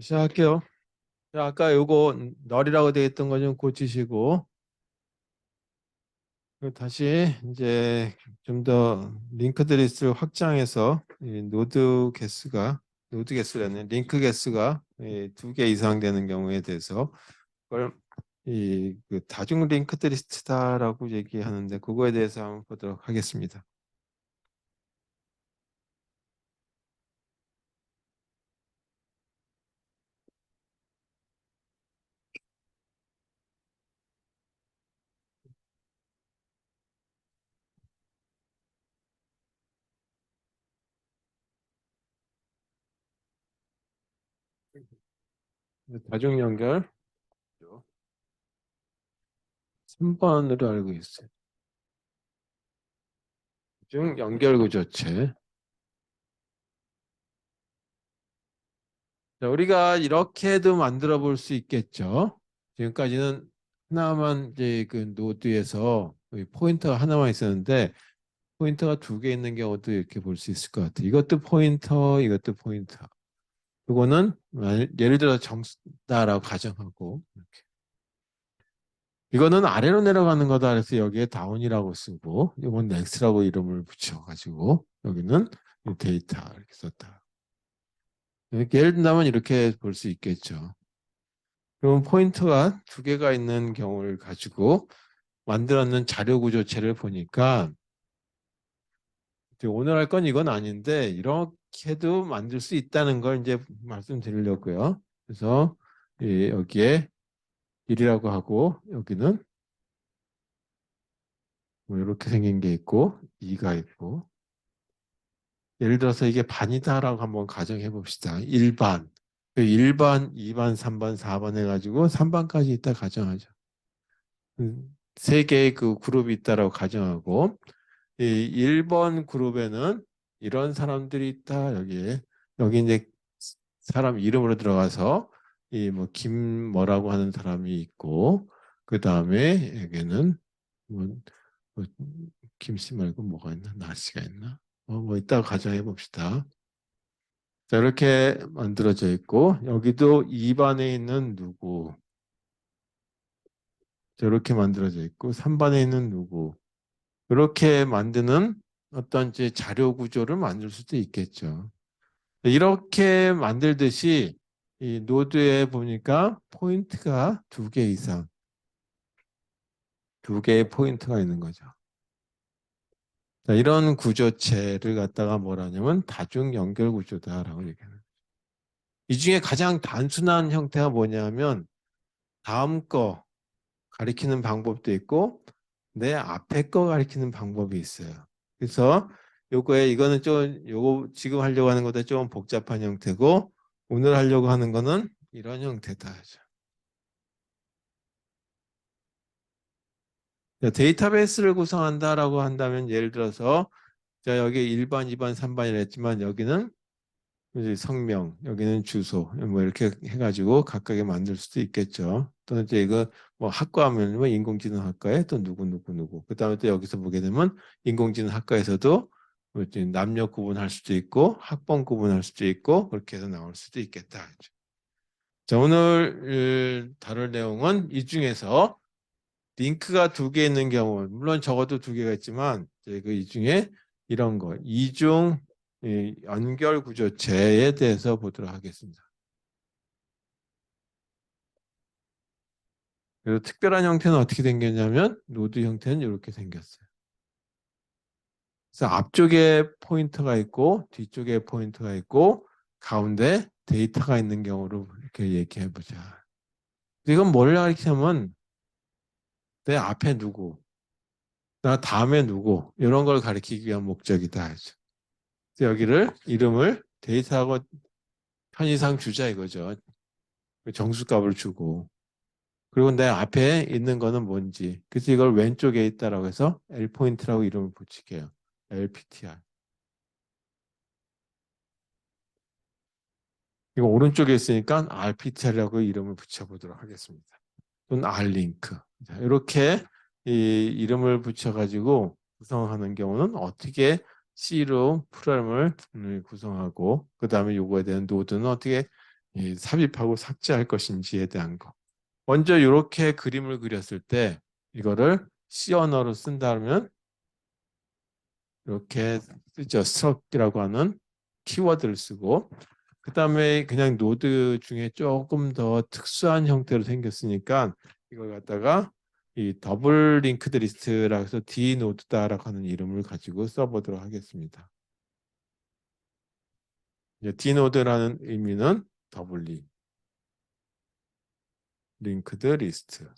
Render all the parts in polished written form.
시작할게요. 자, 아까 요거 널이라고 되어 있던 거 좀 고치시고 다시 이제 좀 더 링크드리스를 확장해서 이 노드 개수라는 링크 개수가 2개 이상 되는 경우에 대해서 그걸 그 다중 링크드리스트다라고 얘기하는데 그거에 대해서 한번 보도록 하겠습니다. 다중 연결 3번으로 알고 있어요. 다중 연결 구조체. 자, 우리가 이렇게도 만들어 볼 수 있겠죠. 지금까지는 하나만 이제 그 노드에서 포인터가 하나만 있었는데 포인터가 2개 있는 경우도 이렇게 볼 수 있을 것 같아요. 이것도 포인터, 이것도 포인터. 이거는 예를 들어 정수다라고 가정하고 이렇게. 이거는 아래로 내려가는 거다. 그래서 여기에 다운이라고 쓰고 이건 넥스라고 이름을 붙여가지고 여기는 데이터 이렇게 썼다. 예를 든다면 이렇게 볼 수 있겠죠. 그럼 포인터가 2개가 있는 경우를 가지고 만들었는 자료 구조체를 보니까 오늘 할 건 이건 아닌데 이렇게도 만들 수 있다는 걸 이제 말씀드리려고요. 그래서 여기에 1이라고 하고 여기는 뭐 이렇게 생긴 게 있고 2가 있고 예를 들어서 이게 반이다라고 한번 가정해 봅시다. 1반, 1반, 2반, 3반, 4반 해가지고 3반까지 있다 가정하죠. 세 개의 그 그룹이 있다라고 가정하고 이 1번 그룹에는 이런 사람들이 있다. 여기 이제 사람 이름으로 들어가서 이 뭐 김 뭐라고 하는 사람이 있고 그 다음에 여기는 뭐, 뭐 김씨 말고 뭐가 있나? 나씨가 있나? 뭐 이따가 가정해 봅시다. 자, 이렇게 만들어져 있고 여기도 2반에 있는 누구 저렇게 만들어져 있고 3반에 있는 누구 이렇게 만드는 어떤 이제 자료 구조를 만들 수도 있겠죠. 이렇게 만들듯이 이 노드에 보니까 포인트가 2개 이상, 2개의 포인트가 있는 거죠. 자, 이런 구조체를 갖다가 뭐라냐면 다중 연결 구조다라고 얘기하는 거죠. 이 중에 가장 단순한 형태가 뭐냐면 다음 거 가리키는 방법도 있고 내 앞에 거 가리키는 방법이 있어요. 그래서 이거는 좀 요거 지금 하려고 하는 것보다 좀 복잡한 형태고 오늘 하려고 하는 거는 이런 형태다. 데이터베이스를 구성한다라고 한다면 예를 들어서 자 여기 1반, 2반, 3반이라 했지만 여기는 이제 성명, 여기는 주소 뭐 이렇게 해가지고 각각에 만들 수도 있겠죠. 또는 이제 이거 뭐 학과 하면 뭐 인공지능 학과에 또 누구 그다음에 또 여기서 보게 되면 인공지능 학과에서도 뭐 이제 남녀 구분할 수도 있고 학번 구분할 수도 있고 그렇게 해서 나올 수도 있겠다. 자 오늘 다룰 내용은 이 중에서 링크가 2개 있는 경우, 물론 적어도 2개가 있지만 이 중에 이런 거, 이중 연결 구조체에 대해서 보도록 하겠습니다. 그래서 특별한 형태는 어떻게 생겼냐면 노드 형태는 이렇게 생겼어요. 그래서 앞쪽에 포인터가 있고 뒤쪽에 포인터가 있고 가운데 데이터가 있는 경우로 이렇게 얘기해 보자. 이건 뭘 가리키냐면 내 앞에 누구, 나 다음에 누구 이런 걸 가리키기 위한 목적이다. 그래서 여기를 이름을 데이터하고 편의상 주자 이거죠. 정수값을 주고. 그리고 내 앞에 있는 거는 뭔지. 그래서 이걸 왼쪽에 있다라고 해서 L포인트라고 이름을 붙일게요. LPTR. 이거 오른쪽에 있으니까 RPTR이라고 이름을 붙여보도록 하겠습니다. 또는 R링크. 이렇게 이 이름을 붙여가지고 구성하는 경우는 어떻게 C로 프로그램을 구성하고 그 다음에 요거에 대한 노드는 어떻게 삽입하고 삭제할 것인지에 대한 거. 먼저 이렇게 그림을 그렸을 때 이거를 C 언어로 쓴다면 이렇게 쓰죠. 스트럭이라고 하는 키워드를 쓰고 그 다음에 그냥 노드 중에 조금 더 특수한 형태로 생겼으니까 이걸 갖다가 이 더블 링크드 리스트라고 해서 d노드다라고 하는 이름을 가지고 써보도록 하겠습니다. d노드라는 의미는 더블리 링크드 리스트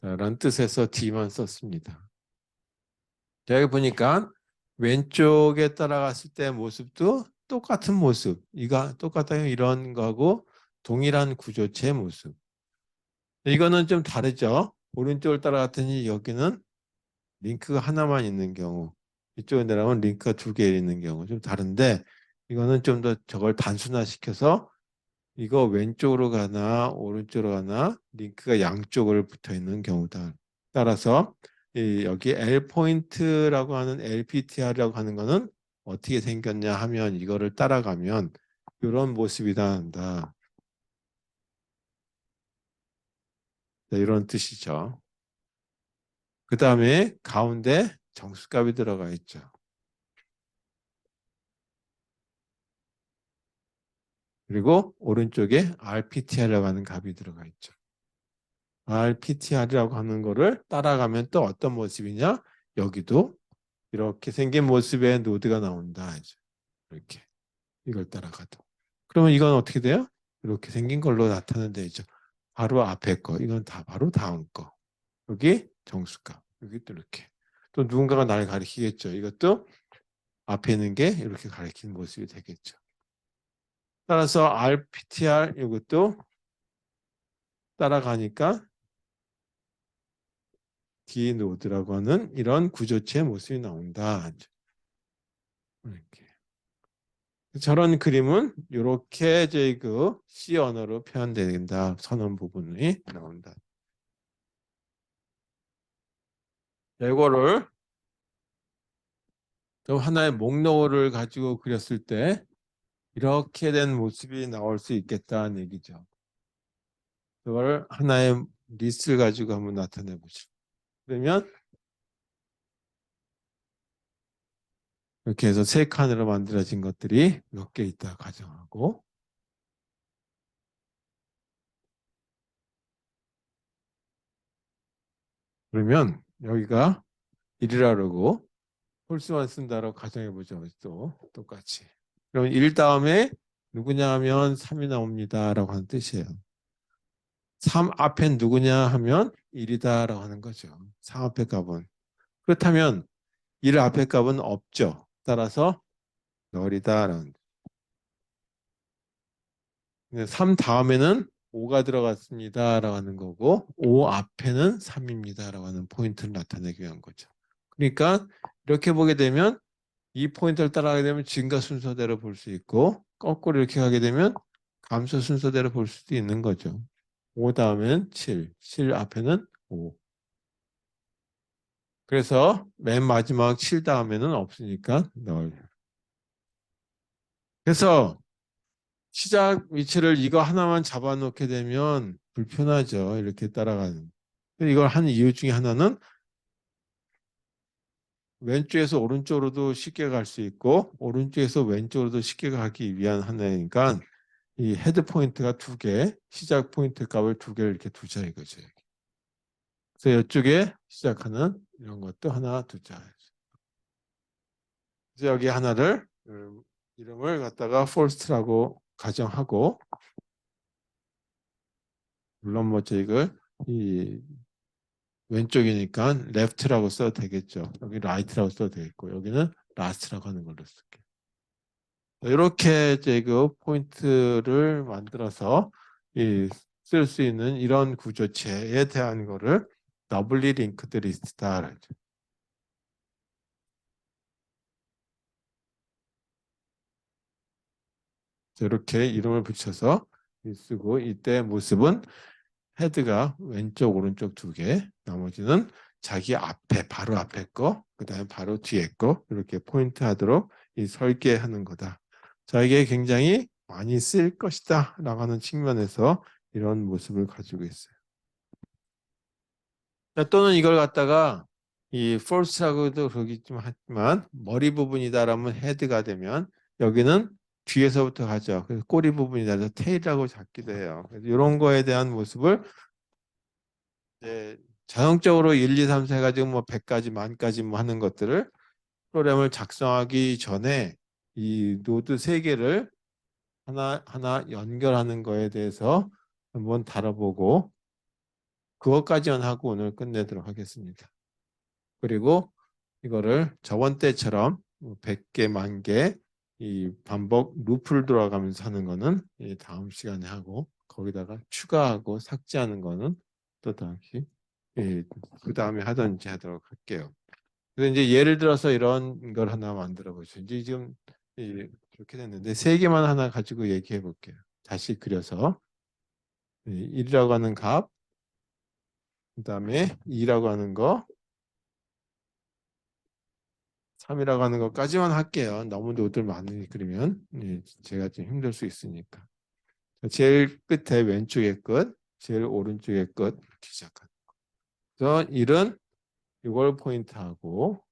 라는 뜻에서 d만 썼습니다. 여기 보니까 왼쪽에 따라갔을 때 모습도 똑같은 모습, 이가 똑같아요. 이런 거하고 동일한 구조체의 모습. 이거는 좀 다르죠. 오른쪽을 따라갔더니 여기는 링크가 하나만 있는 경우, 이쪽에 내려가면 링크가 두 개 있는 경우 좀 다른데 이거는 좀 더 저걸 단순화시켜서 이거 왼쪽으로 가나 오른쪽으로 가나 링크가 양쪽으로 붙어 있는 경우다. 따라서 여기 L 포인트라고 하는 LPTR이라고 하는 거는 어떻게 생겼냐 하면 이거를 따라가면 이런 모습이 나온다. 네, 이런 뜻이죠. 그 다음에 가운데 정수값이 들어가 있죠. 그리고 오른쪽에 RPTR이라고 하는 값이 들어가 있죠. RPTR이라고 하는 거를 따라가면 또 어떤 모습이냐? 여기도 이렇게 생긴 모습의 노드가 나온다. 이렇게 이걸 따라가도. 그러면 이건 어떻게 돼요? 이렇게 생긴 걸로 나타낸다죠. 바로 앞에 거. 이건 다 바로 다음 거. 여기 정수값. 여기 또 이렇게. 또 누군가가 나를 가리키겠죠. 이것도 앞에 있는 게 이렇게 가리키는 모습이 되겠죠. 따라서 RPTR 이것도 따라가니까 d노드라고 하는 이런 구조체의 모습이 나온다. 이렇게. 저런 그림은 이렇게 저희 그 C 언어로 표현된다. 선언 부분이 나온다. 이거를 또 하나의 목록을 가지고 그렸을 때 이렇게 된 모습이 나올 수 있겠다는 얘기죠. 그걸 하나의 리스트를 가지고 한번 나타내 보시죠. 그러면 이렇게 해서 세 칸으로 만들어진 것들이 몇 개 있다 가정하고 그러면 여기가 1이라 그러고 홀수만 쓴다고 가정해 보죠. 또 똑같이. 그럼 1 다음에 누구냐 하면 3이 나옵니다 라고 하는 뜻이에요. 3 앞엔 누구냐 하면 1이다 라고 하는 거죠. 3 앞에 값은. 그렇다면 1 앞에 값은 없죠. 따라서 널이다 라는 3 다음에는 5가 들어갔습니다 라고 하는 거고 5 앞에는 3입니다 라고 하는 포인트를 나타내기 위한 거죠. 그러니까 이렇게 보게 되면 이 포인트를 따라가게 되면 증가 순서대로 볼 수 있고 거꾸로 이렇게 가게 되면 감소 순서대로 볼 수도 있는 거죠. 5 다음에는 7, 7 앞에는 5. 그래서 맨 마지막 7 다음에는 없으니까 널. 그래서 시작 위치를 이거 하나만 잡아놓게 되면 불편하죠. 이렇게 따라가는. 이걸 한 이유 중에 하나는 왼쪽에서 오른쪽으로도 쉽게 갈 수 있고 오른쪽에서 왼쪽으로도 쉽게 가기 위한 하나니까 이 헤드 포인트가 두 개, 시작 포인트 값을 두 개를 이렇게 두자 이거죠. 그래서 이쪽에 시작하는 이런 것도 하나 두자. 그래서 여기 하나를 이름을 갖다가 first라고 가정하고 물론 뭐 저희가 이 왼쪽이니까 left라고 써도 되겠죠. 여기 right라고 써도 되겠고 여기는 last라고 하는 걸로 쓸게요. 이렇게 이제 그 포인트를 만들어서 쓸 수 있는 이런 구조체에 대한 거를 더블리 링크드 리스트다. 이렇게 이름을 붙여서 쓰고 이때 모습은 헤드가 왼쪽 오른쪽 두 개, 나머지는 자기 앞에 바로 앞에 거, 그다음에 바로 뒤에 거 이렇게 포인트 하도록 설계하는 거다. 자, 이게 굉장히 많이 쓰일 것이다 라고 하는 측면에서 이런 모습을 가지고 있어요. 또는 이걸 갖다가 이 false라고도 그러기 좀 하지만 머리 부분이다라면 헤드가 되면 여기는 뒤에서부터 가죠. 그래서 꼬리 부분이다 해서 테일이라고 잡기도 해요. 그래서 이런 거에 대한 모습을 이제 자동적으로 1, 2, 3, 4 가지고 뭐 100가지, 10,000가지 뭐 하는 것들을 프로그램을 작성하기 전에 이 노드 세 개를 하나하나 연결하는 거에 대해서 한번 다뤄보고 그것까지만 하고 오늘 끝내도록 하겠습니다. 그리고 이거를 저번 때처럼 100개, 10,000개 이 반복 루프를 돌아가면서 하는 거는 다음 시간에 하고 거기다가 추가하고 삭제하는 거는 또 다시 그 다음에 하든지 하도록 할게요. 그래서 이제 예를 들어서 이런 걸 하나 만들어 보죠. 이제 지금 그렇게 됐는데 세 개만 하나 가지고 얘기해 볼게요. 다시 그려서 1이라고 하는 값, 그 다음에 2라고 하는 거, 3이라고 하는 것까지만 할게요. 너무 노들 많이 그리면 제가 좀 힘들 수 있으니까. 제일 끝에 왼쪽의 끝, 제일 오른쪽의 끝 이렇게 시작합니다. 그래서 1은 이걸 포인트하고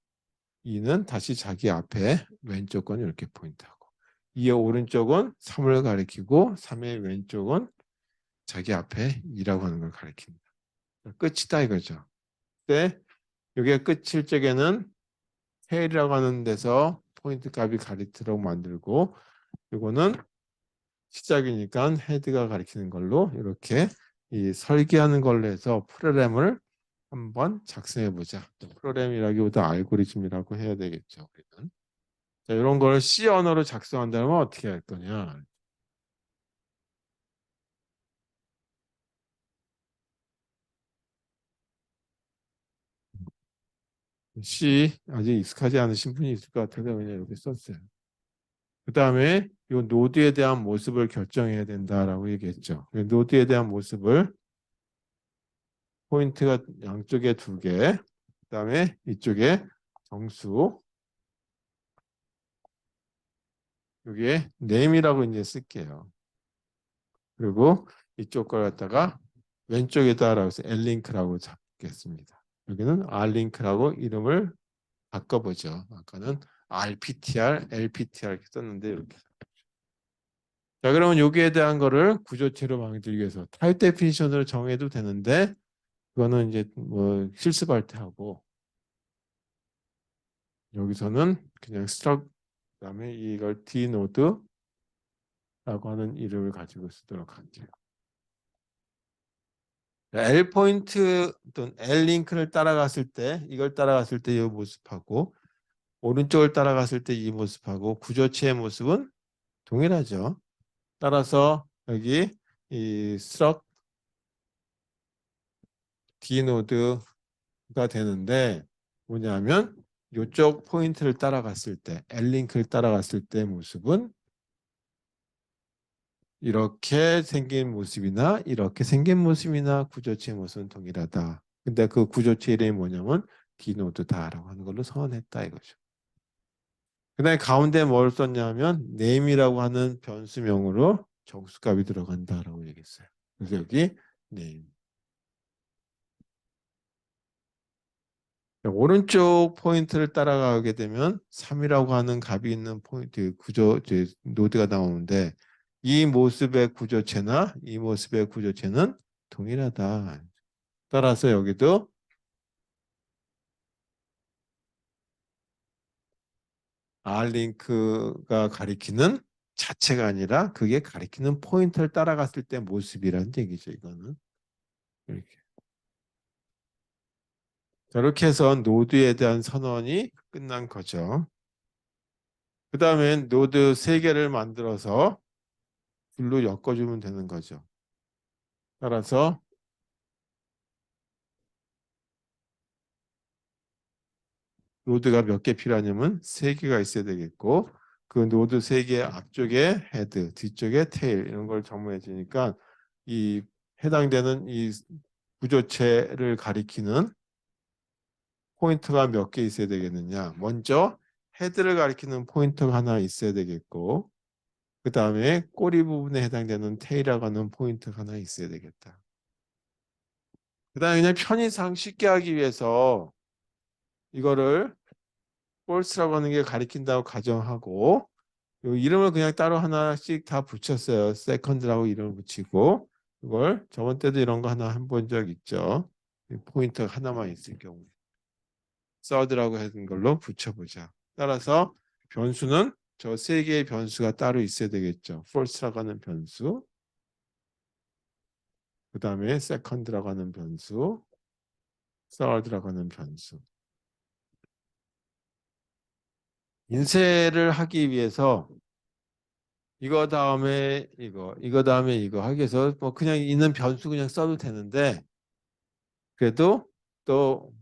2는 다시 자기 앞에 왼쪽 건 이렇게 포인트하고 2의 오른쪽은 3을 가리키고 3의 왼쪽은 자기 앞에 2라고 하는 걸 가리킵니다. 끝이다 이거죠. 근데 이게 끝일 적에는 테일이라고 하는 데서 포인트 값이 가리키도록 만들고 이거는 시작이니까 헤드가 가리키는 걸로 이렇게 이 설계하는 걸로 해서 프로그램을 한번 작성해 보자. 프로그램이라기보다 알고리즘이라고 해야 되겠죠. 우리는. 자, 이런 걸 C 언어로 작성한다면 어떻게 할 거냐? C 아직 익숙하지 않으신 분이 있을 것 같아서 그냥 이렇게 썼어요. 그 다음에 이 노드에 대한 모습을 결정해야 된다라고 얘기했죠. 노드에 대한 모습을 포인트가 양쪽에 2개, 그 다음에 이쪽에 정수, 여기에 name이라고 이제 쓸게요. 그리고 이쪽 걸 갖다가 왼쪽에다라고 해서 llink라고 잡겠습니다. 여기는 rlink라고 이름을 바꿔보죠. 아까는 rptr, lptr 이렇게 썼는데 이렇게. 자, 그러면 여기에 대한 거를 구조체로 만들기 위해서 타입 데피니션으로 정해도 되는데 그거는 이제 뭐 실습할 때 하고 여기서는 그냥 struct 그다음에 이걸 dnode라고 하는 이름을 가지고 쓰도록 할게요. L 포인트 또는 L 링크를 따라갔을 때 이걸 따라갔을 때 이 모습하고 오른쪽을 따라갔을 때 이 모습하고 구조체의 모습은 동일하죠. 따라서 여기 이 struct dnode가 되는데 뭐냐면 이쪽 포인트를 따라갔을 때 L 링크를 따라갔을 때 모습은 이렇게 생긴 모습이나 이렇게 생긴 모습이나 구조체의 모습은 동일하다. 근데 그 구조체 이름이 뭐냐면 dnode다라고 하는 걸로 선언했다 이거죠. 그 다음에 가운데 뭘 썼냐면 name이라고 하는 변수명으로 정수값이 들어간다라고 얘기했어요. 그래서 여기 name. 오른쪽 포인트를 따라가게 되면 3이라고 하는 값이 있는 포인트 구조 노드가 나오는데 이 모습의 구조체나 이 모습의 구조체는 동일하다. 따라서 여기도 R링크가 가리키는 자체가 아니라 그게 가리키는 포인트를 따라갔을 때 모습이라는 얘기죠. 이거는 이렇게. 저렇게 해서 노드에 대한 선언이 끝난 거죠. 그 다음엔 노드 3개를 만들어서 줄로 엮어주면 되는 거죠. 따라서 노드가 몇 개 필요하냐면 3개가 있어야 되겠고 그 노드 3개 앞쪽에 헤드, 뒤쪽에 테일 이런 걸 정의해 주니까 이 해당되는 이 구조체를 가리키는 포인트가 몇 개 있어야 되겠느냐. 먼저 헤드를 가리키는 포인트가 하나 있어야 되겠고 그 다음에 꼬리 부분에 해당되는 테일이라고 하는 포인트가 하나 있어야 되겠다. 그 다음에 그냥 편의상 쉽게 하기 위해서 이거를 false라고 하는 게 가리킨다고 가정하고 요 이름을 그냥 따로 하나씩 다 붙였어요. second라고 이름을 붙이고 이걸 저번 때도 이런 거 하나 본 적 있죠. 포인트가 하나만 있을 경우 third라고 하는 걸로 붙여보자. 따라서 변수는 저 세 개의 변수가 따로 있어야 되겠죠. false라고 하는 변수, 그 다음에 second라고 하는 변수, third라고 하는 변수. 인쇄를 하기 위해서 이거 다음에 이거 다음에 이거 하기 위해서 뭐 그냥 있는 변수 그냥 써도 되는데 그래도 또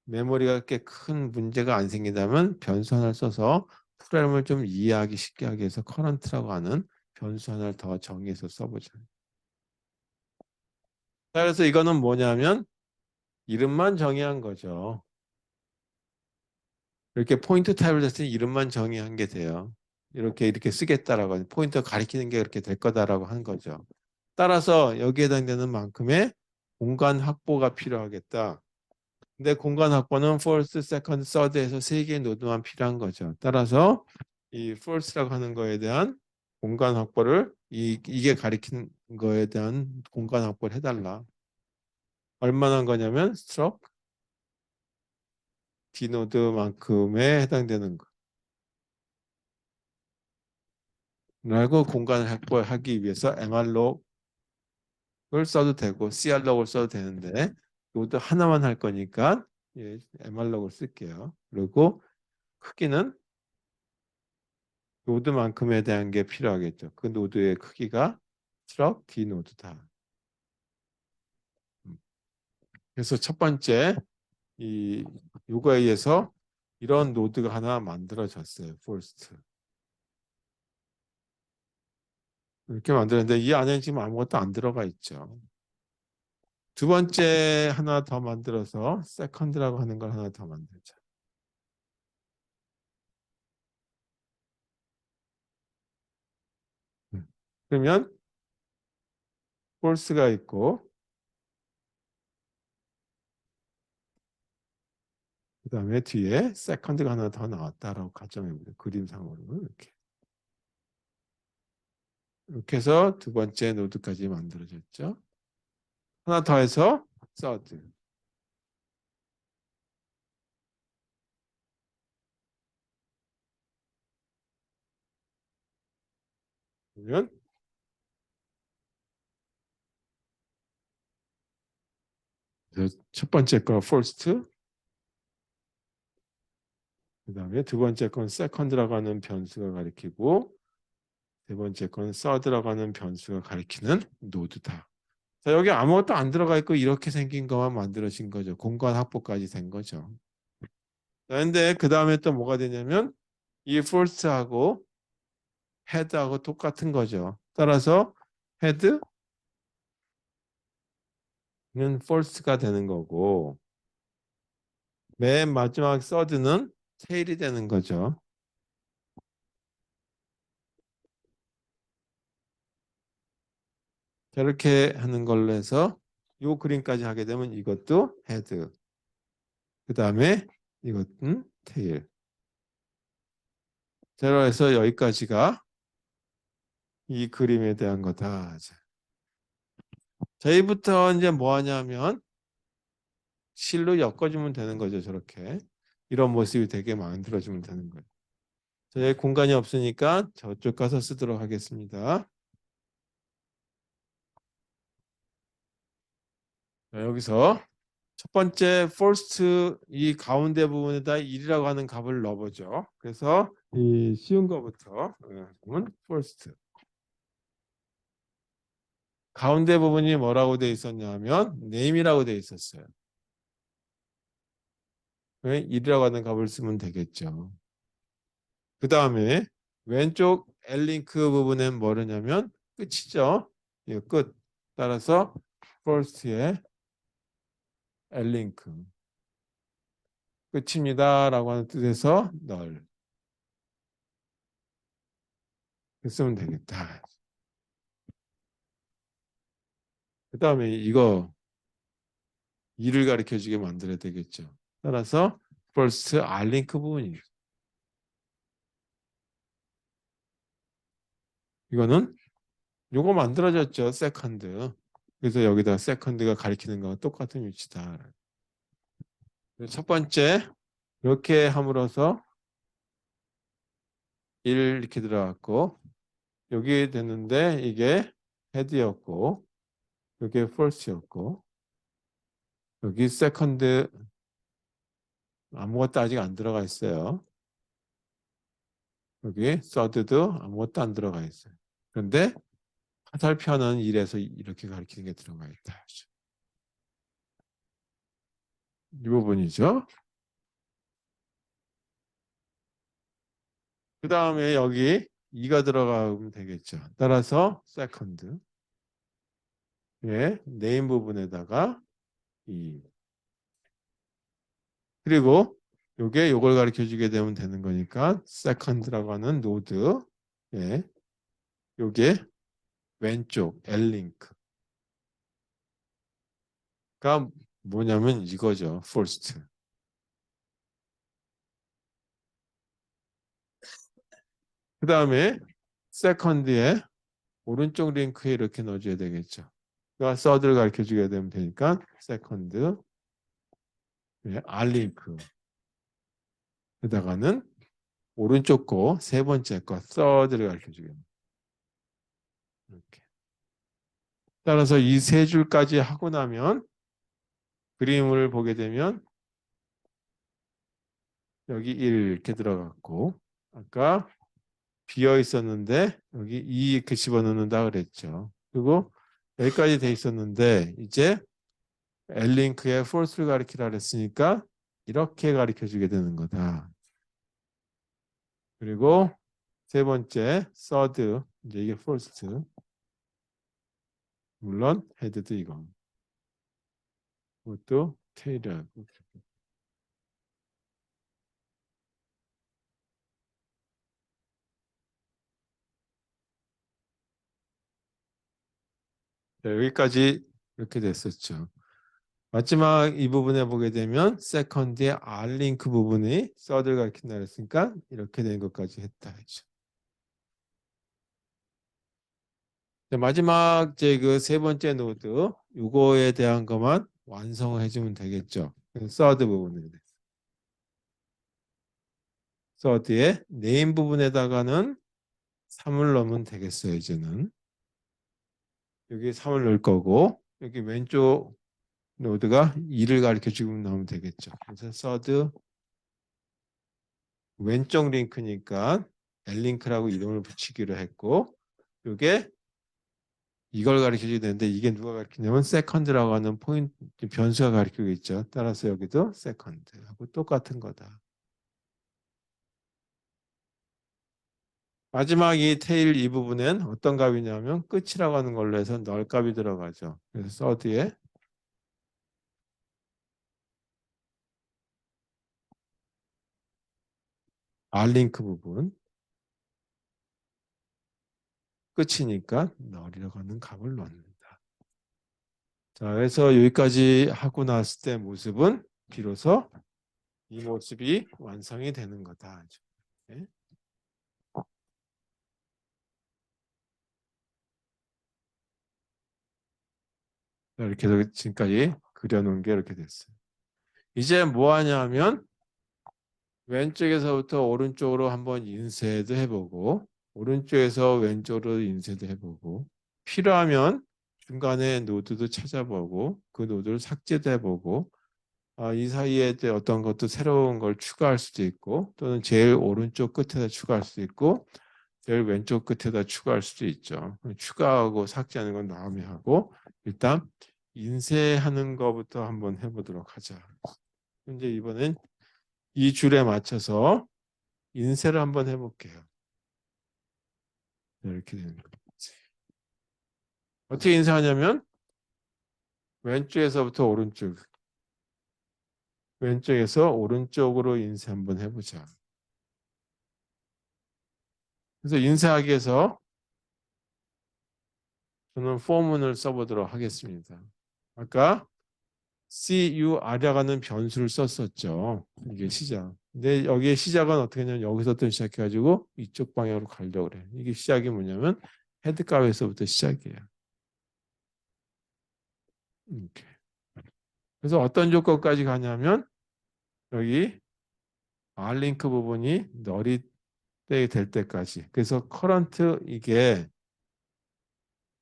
메모리가 꽤 큰 문제가 안 생긴다면 변수 하나를 써서 프로그램을 좀 이해하기 쉽게 하기 위해서 커런트라고 하는 변수 하나를 더 정의해서 써보자. 자, 그래서 이거는 뭐냐면 이름만 정의한 거죠. 이렇게 포인트 타입을 줬을 때 이름만 정의한 게 돼요. 이렇게 쓰겠다라고 포인터 가리키는 게 이렇게 될 거다라고 한 거죠. 따라서 여기에 해당되는 만큼의 공간 확보가 필요하겠다. 근데 공간 확보는 first, second, third에서 세 개의 노드만 필요한 거죠. 따라서 이 first라고 하는 거에 대한 공간 확보를 이게 가리키는 거에 대한 공간 확보를 해달라. 얼마나 한 거냐면 struct d노드만큼에 해당되는 거. 라고 공간을 확보하기 위해서 mrlog을 써도 되고 crlog을 써도 되는데 노드 하나만 할 거니까 예, mrlog을 쓸게요. 그리고 크기는 노드만큼에 대한 게 필요하겠죠. 그 노드의 크기가 트럭 D 노드다. 그래서 첫 번째 이 요거에 의해서 이런 노드가 하나 만들어졌어요. first. 이렇게 만들었는데 이 안에 지금 아무것도 안 들어가 있죠. 두 번째 하나 더 만들어서 second라고 하는 걸 하나 더 만들자. 그러면 false가 있고 그 다음에 뒤에 second가 하나 더 나왔다라고 가정해보죠. 그림상으로 이렇게. 이렇게 해서 두 번째 노드까지 만들어졌죠. 하나 더 해서 third. 그러면 첫 번째 거 first, 그 다음에 두 번째 건 second라고 하는 변수가 가리키고 세 번째 건 third라고 하는 변수가 가리키는 노드다. 자, 여기 아무것도 안 들어가 있고 이렇게 생긴 것만 만들어진 거죠. 공간 확보까지 된 거죠. 그런데 그 다음에 또 뭐가 되냐면 이 first하고 head하고 똑같은 거죠. 따라서 head는 first가 되는 거고 맨 마지막 third는 tail이 되는 거죠. 저렇게 하는 걸로 해서 이 그림까지 하게 되면 이것도 헤드, 그 다음에 이것은 테일. 제로에서 여기까지가 이 그림에 대한 거다. 저희부터 이제 뭐 하냐면 실로 엮어주면 되는 거죠. 저렇게 이런 모습이 되게 만들어주면 되는 거예요. 저희 공간이 없으니까 저쪽 가서 쓰도록 하겠습니다. 자, 여기서 첫 번째 first 이 가운데 부분에다 1이라고 하는 값을 넣어보죠. 그래서 이 쉬운 거부터 보면 first 가운데 부분이 뭐라고 돼 있었냐면 name이라고 돼 있었어요. 1이라고 하는 값을 쓰면 되겠죠. 그 다음에 왼쪽 link 부분엔 뭐냐면 끝이죠. 이 끝. 따라서 first의 link 끝입니다라고 하는 뜻에서 null. 쓰면 되겠다. 그 다음에 이거 2를 가르쳐 주게 만들어야 되겠죠. 따라서 first r링크 부분이 이거는 요거 만들어졌죠. 세컨드. 그래서 여기다 세컨드가 가리키는 거와 똑같은 위치다. 첫 번째 이렇게 함으로써 1 이렇게 들어갔고 여기 됐는데 이게 헤드였고 여기 first였고 여기 세컨드 아무것도 아직 안 들어가 있어요. 여기 third도 아무것도 안 들어가 있어요. 그런데 화살표는 1에서 이렇게 가리키는 게 들어가 있다. 이 부분이죠. 그 다음에 여기 2가 들어가면 되겠죠. 따라서 second 예, 네임 부분에다가 2 그리고 요게 요걸 가르쳐 주게 되면 되는 거니까 second라고 하는 노드 예, 요게 왼쪽 L링크가 뭐냐면 이거죠. first 그 다음에 second에 오른쪽 링크에 이렇게 넣어줘야 되겠죠. 그러니까 third를 가르쳐 주게 되면 되니까 second 예, R링크에다가는 오른쪽 거 세 번째 거 third를 가르쳐 주겠네요. 이렇게. 따라서 이 세 줄까지 하고 나면 그림을 보게 되면 여기 1 이렇게 들어갔고 아까 비어 있었는데 여기 2 이렇게 집어넣는다 그랬죠. 그리고 여기까지 돼 있었는데 이제 L링크에 false를 가리키라 그랬으니까 이렇게 가리켜 주게 되는 거다. 그리고 세 번째 third 이제 이게 first 물론 헤드도 이거 그것도 테일이라고 여기까지 이렇게 됐었죠. 마지막 이 부분에 보게 되면 세컨드의 R링크 부분이 third를 가리킨다 그랬으니까 이렇게 된 것까지 했다. 했죠. 마지막 제 그 세 번째 노드 이거에 대한 것만 완성을 해주면 되겠죠. third 부분에 third의 네임 부분에다가는 3을 넣으면 되겠어요. 이제는 여기 3을 넣을 거고 여기 왼쪽 노드가 2를 가리켜 주면 나오면 되겠죠. 그래서 third 왼쪽 링크니까 L링크라고 이름을 붙이기로 했고 이게 이걸 가르쳐 줘야 되는데 이게 누가 가르치냐면 세컨드라고 하는 포인트 변수가 가르치고 있죠. 따라서 여기도 세컨드하고 똑같은 거다. 마지막 이 테일 이 부분엔 어떤 값이냐면 끝이라고 하는 걸로 해서 널 값이 들어가죠. 그래서 서드에 R링크 부분 끝이니까 널이라고 하는 값을 넣는다. 자, 그래서 여기까지 하고 났을 때 모습은 비로소 이 모습이 완성이 되는 거다. 네. 이렇게 해서 지금까지 그려놓은 게 이렇게 됐어요. 이제 뭐 하냐면 왼쪽에서부터 오른쪽으로 한번 인쇄도 해보고 오른쪽에서 왼쪽으로 인쇄도 해보고 필요하면 중간에 노드도 찾아보고 그 노드를 삭제도 해보고 이 사이에 어떤 것도 새로운 걸 추가할 수도 있고 또는 제일 오른쪽 끝에다 추가할 수도 있고 제일 왼쪽 끝에다 추가할 수도 있죠. 추가하고 삭제하는 건 다음에 하고 일단 인쇄하는 것부터 한번 해보도록 하자. 이제 이번엔 이 줄에 맞춰서 인쇄를 한번 해볼게요. 이렇게 되는 거죠. 어떻게 인쇄하냐면 왼쪽에서부터 오른쪽, 왼쪽에서 오른쪽으로 인쇄 한번 해보자. 그래서 인쇄하기 위해서 저는 포문을 써보도록 하겠습니다. 아까 CUR이라는 변수를 썼었죠. 이게 시작. 근데 여기에 시작은 어떻게 하냐면 여기서부터 시작해가지고 이쪽 방향으로 가려고 그래. 이게 시작이 뭐냐면 헤드 값에서부터 시작이에요. 이렇게. 그래서 어떤 조건까지 가냐면 여기 R링크 부분이 널이 될 때까지. 그래서 커런트 이게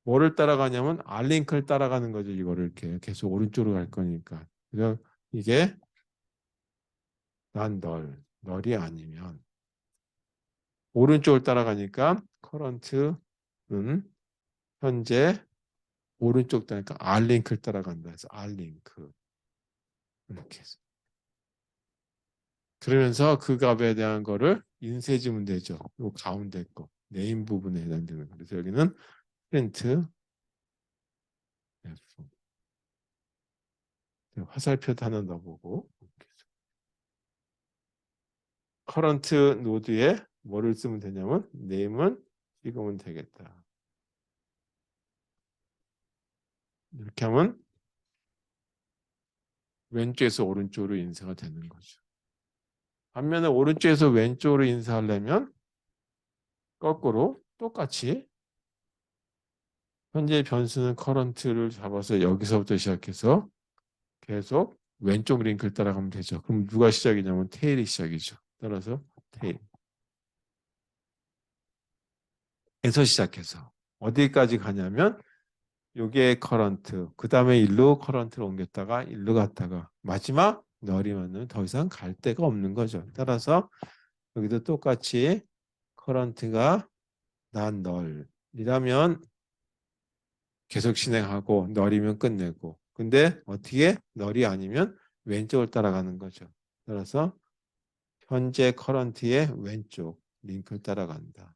뭐를 따라가냐면 R링크를 따라가는 거죠. 이거를 이렇게 계속 오른쪽으로 갈 거니까. 그래서 이게 난 널이 아니면 오른쪽을 따라가니까 커런트는 현재 오른쪽 따니까 R링크를 따라간다. 그래서 R링크 이렇게 해서. 그러면서 그 값에 대한 거를 인쇄지면 되죠. 요 가운데 거 네임 부분에 해당되는 거. 그래서 여기는 프린트 F 화살표도 하나 넣어보고 커런트 노드에 뭐를 쓰면 되냐면 네임은 찍으면 되겠다. 이렇게 하면 왼쪽에서 오른쪽으로 인쇄가 되는 거죠. 반면에 오른쪽에서 왼쪽으로 인쇄하려면 거꾸로 똑같이 현재 변수는 커런트를 잡아서 여기서부터 시작해서 계속 왼쪽 링크를 따라가면 되죠. 그럼 누가 시작이냐면 테일이 시작이죠. 따라서 테일. 에서 시작해서 어디까지 가냐면 요게 커런트. 그 다음에 일로 커런트를 옮겼다가 일로 갔다가 마지막 널이면은 더 이상 갈 데가 없는 거죠. 따라서 여기도 똑같이 커런트가 난 널이라면 계속 진행하고 널이면 끝내고. 근데 어떻게 널이 아니면 왼쪽을 따라가는 거죠. 따라서 현재 커런트의 왼쪽 링크를 따라간다.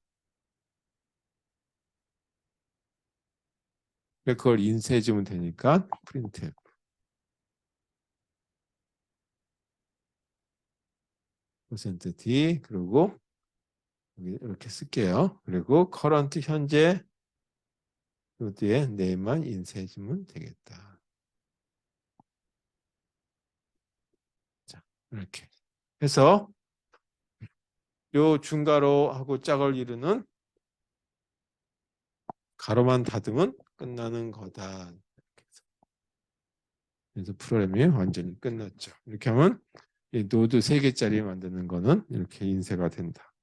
그걸 인쇄해 주면 되니까 프린트 %d 그리고 이렇게 쓸게요. 그리고 커런트 현재 요 뒤에 네임만 인쇄해 주면 되겠다. 자, 이렇게 해서 요 중괄호하고 짝을 이루는 가로만 닫으면 끝나는 거다. 그래서 프로그램이 완전히 끝났죠. 이렇게 하면 이 노드 3개짜리 만드는 거는 이렇게 인쇄가 된다.